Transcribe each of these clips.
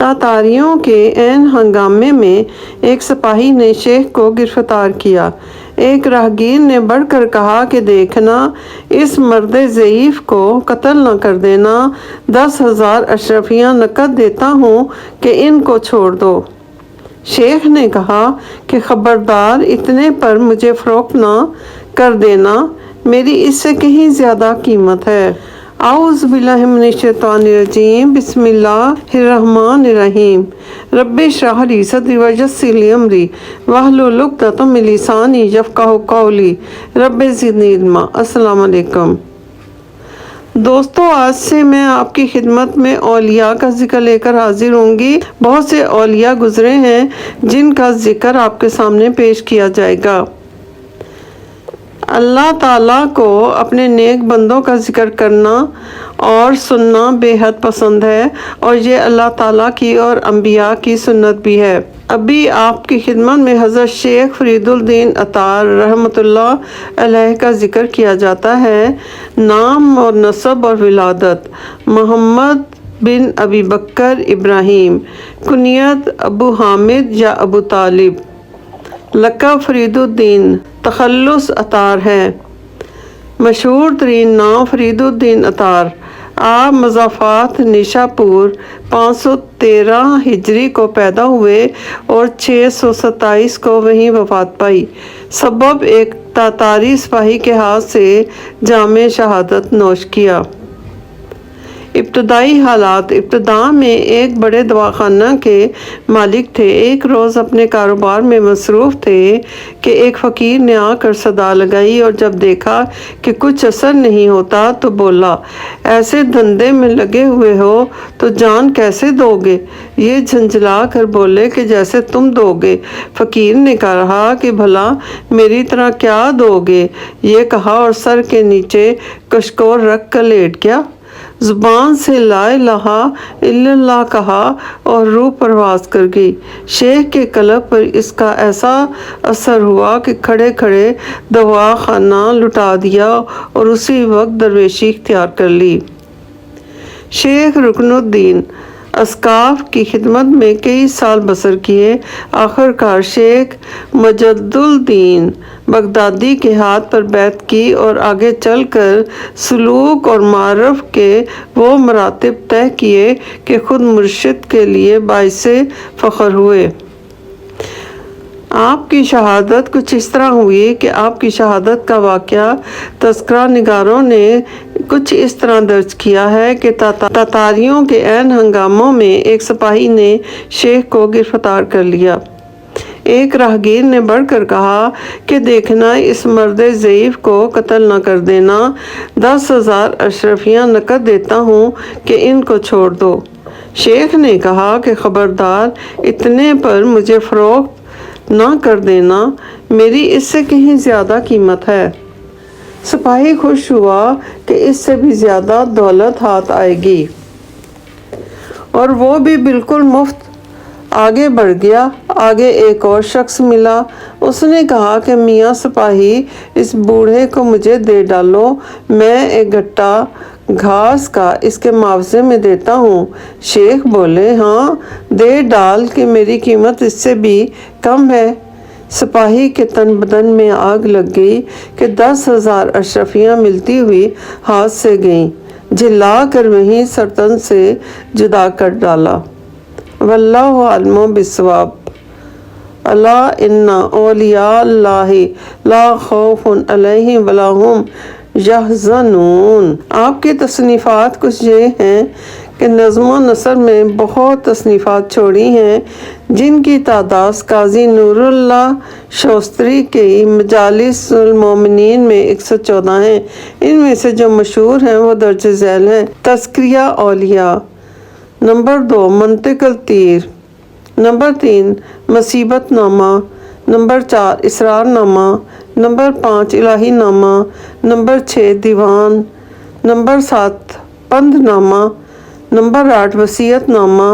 تاتاریوں کے عین ہنگامے میں ایک سپاہی نے شیخ کو گرفتار کیا۔ ایک راہگیر نے بڑھ کر کہا کہ دیکھنا، اس مرد ضعیف کو قتل نہ کر دینا، 10,000 اشرفیاں نقد دیتا ہوں کہ ان کو چھوڑ دو۔ شیخ نے کہا کہ خبردار، اتنے پر مجھے فروخت نہ کر دینا، میری اس سے کہیں زیادہ قیمت ہے۔ اعوذ باللہ من الشیطان الرجیم، بسم اللہ الرحمن الرحیم۔ رب اشرح لی صدری ویسر لی امری واحلل عقدۃ من لسانی یفقہوا قولی، رب زدنی علما۔ السلام علیکم دوستو، آج سے میں آپ کی خدمت میں اولیاء کا ذکر لے کر حاضر ہوں گی۔ بہت سے اولیاء گزرے ہیں جن کا ذکر آپ کے سامنے پیش کیا جائے گا۔ اللہ تعالیٰ کو اپنے نیک بندوں کا ذکر کرنا اور سننا بے حد پسند ہے، اور یہ اللہ تعالیٰ کی اور انبیاء کی سنت بھی ہے۔ ابھی آپ کی خدمت میں حضرت شیخ فرید الدین اطار رحمۃ اللہ علیہ کا ذکر کیا جاتا ہے۔ نام اور نسب اور ولادت: محمد بن ابی بکر ابراہیم، کنیت ابو حامد یا ابو طالب، لقب فرید الدین، تخلص اطار ہے۔ مشہور ترین نام فرید الدین اطار۔ آپ مضافات نیشا پور 513 ہجری کو پیدا ہوئے اور 627 کو وہیں وفات پائی۔ سبب: ایک تاتاری سپاہی کے ہاتھ سے جام شہادت نوش کیا۔ ابتدائی حالات: ابتدا میں ایک بڑے دواخانہ کے مالک تھے۔ ایک روز اپنے کاروبار میں مصروف تھے کہ ایک فقیر نے آ کر صدا لگائی، اور جب دیکھا کہ کچھ اثر نہیں ہوتا تو بولا، ایسے دھندے میں لگے ہوئے ہو تو جان کیسے دو گے؟ یہ جھنجھلا کر بولے کہ جیسے تم دو گے۔ فقیر نے کہا کہ بھلا میری طرح کیا دو گے؟ یہ کہا اور سر کے نیچے کشکول رکھ کر لیٹ گیا۔ زبان سے لا الہ الا اللہ کہا اور روح پرواز کر گئی۔ شیخ کے قلب پر اس کا ایسا اثر ہوا کہ کھڑے کھڑے دواخانہ لٹا دیا اور اسی وقت درویشی اختیار کر لی۔ شیخ رکن الدین اسقاف کی خدمت میں کئی سال بسر کیے۔ آخر کار شیخ مجد الدین بغدادی کے ہاتھ پر بیعت کی اور آگے چل کر سلوک اور معارف کے وہ مراتب طے کیے کہ خود مرشد کے لیے باعث فخر ہوئے۔ آپ کی شہادت کچھ اس طرح ہوئی کہ آپ کی شہادت کا واقعہ تذکرہ نگاروں نے کچھ اس طرح درج کیا ہے کہ تاتاریوں کے عین ہنگاموں میں ایک سپاہی نے شیخ کو گرفتار کر لیا۔ ایک راہگیر نے بڑھ کر کہا کہ دیکھنا، اس مرد ضعیف کو قتل نہ کر دینا، 10,000 اشرفیاں نقد دیتا ہوں کہ ان کو چھوڑ دو۔ شیخ نے کہا کہ خبردار، اتنے پر مجھے فروخت نہ کر دینا، میری اس سے کہیں زیادہ قیمت ہے۔ سپاہی خوش ہوا کہ اس سے بھی زیادہ دولت ہاتھ آئے گی، اور وہ بھی بالکل مفت آگے بڑھ گیا۔ آگے ایک اور شخص ملا۔ اس نے کہا کہ میاں سپاہی، اس بوڑھے کو مجھے دے ڈالو، میں ایک گھٹا گھاس کا اس کے معاوضے میں دیتا ہوں۔ شیخ بولے، ہاں دے ڈال کہ میری قیمت اس سے بھی کم ہے۔ سپاہی کے تن بدن میں آگ لگ گئی کہ 10,000 اشرفیاں ملتی ہوئی ہاتھ سے گئیں، جلا کر وہیں سرتن سے جدا کر ڈالا۔ واللہ عالم بالصواب۔ الا ان اولیاء اللہ لا خوف علیہم ولا ہم یحزنون۔ آپ کی تصنیفات کچھ یہ ہیں کہ نظم و نثر میں بہت تصنیفات چھوڑی ہیں، جن کی تعداد قاضی نور اللہ شوستری کی مجالس المومنین میں 114 ہیں۔ ان میں سے جو مشہور ہیں وہ درج ذیل ہیں: تذکرہ اولیاء، نمبر 2 منطق التیر، نمبر 3 مصیبت نامہ، نمبر 4 اسرار نامہ، نمبر 5 الہی نامہ، نمبر 6 دیوان، نمبر 7 پند نامہ، نمبر 8 وصیت نامہ،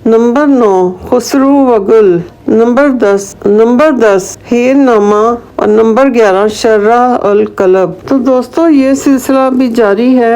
نمبر 9 خسرو و گل، نمبر 10 ہیر نامہ، اور نمبر 11 شرح القلب۔ تو دوستو، یہ سلسلہ بھی جاری ہے۔